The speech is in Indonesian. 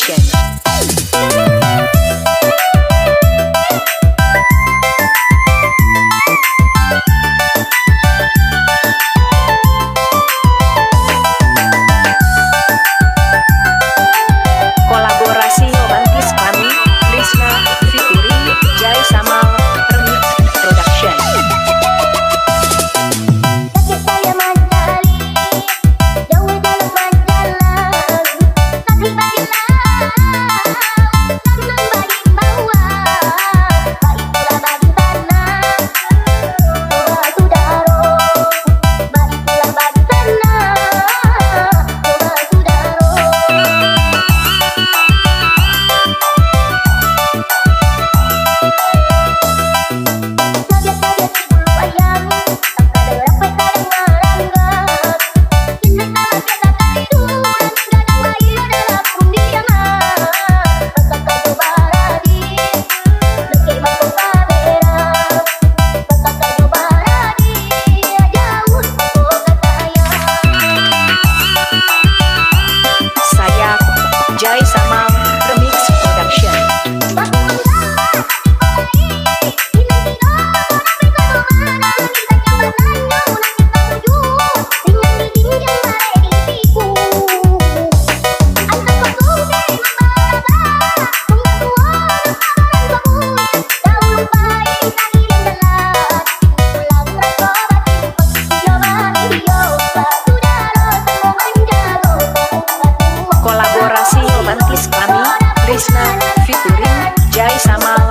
Production. Kolaborasi romantis kami, Risna featuring Jai Samal Remix Production. Sakit saya mandali, jauh dalam majalah, kasih bagilah, senang bagi bawah, baiklah bagi tanah, coba sudaro, baiklah bagi tanah, coba sudaro. Kaget-kaget ibu ayam, tak ada rapat kadang meranggat. Cinta kita tiduran, kadang bayi dalam kundiangan. Pasakkan coba radit, leke bangkok kamera. Pasakkan coba radit, jauh bangkok katanya. Saya Jai Samal Remix Production. Kolaborasi romantis kami, Risna featuring Jai Samal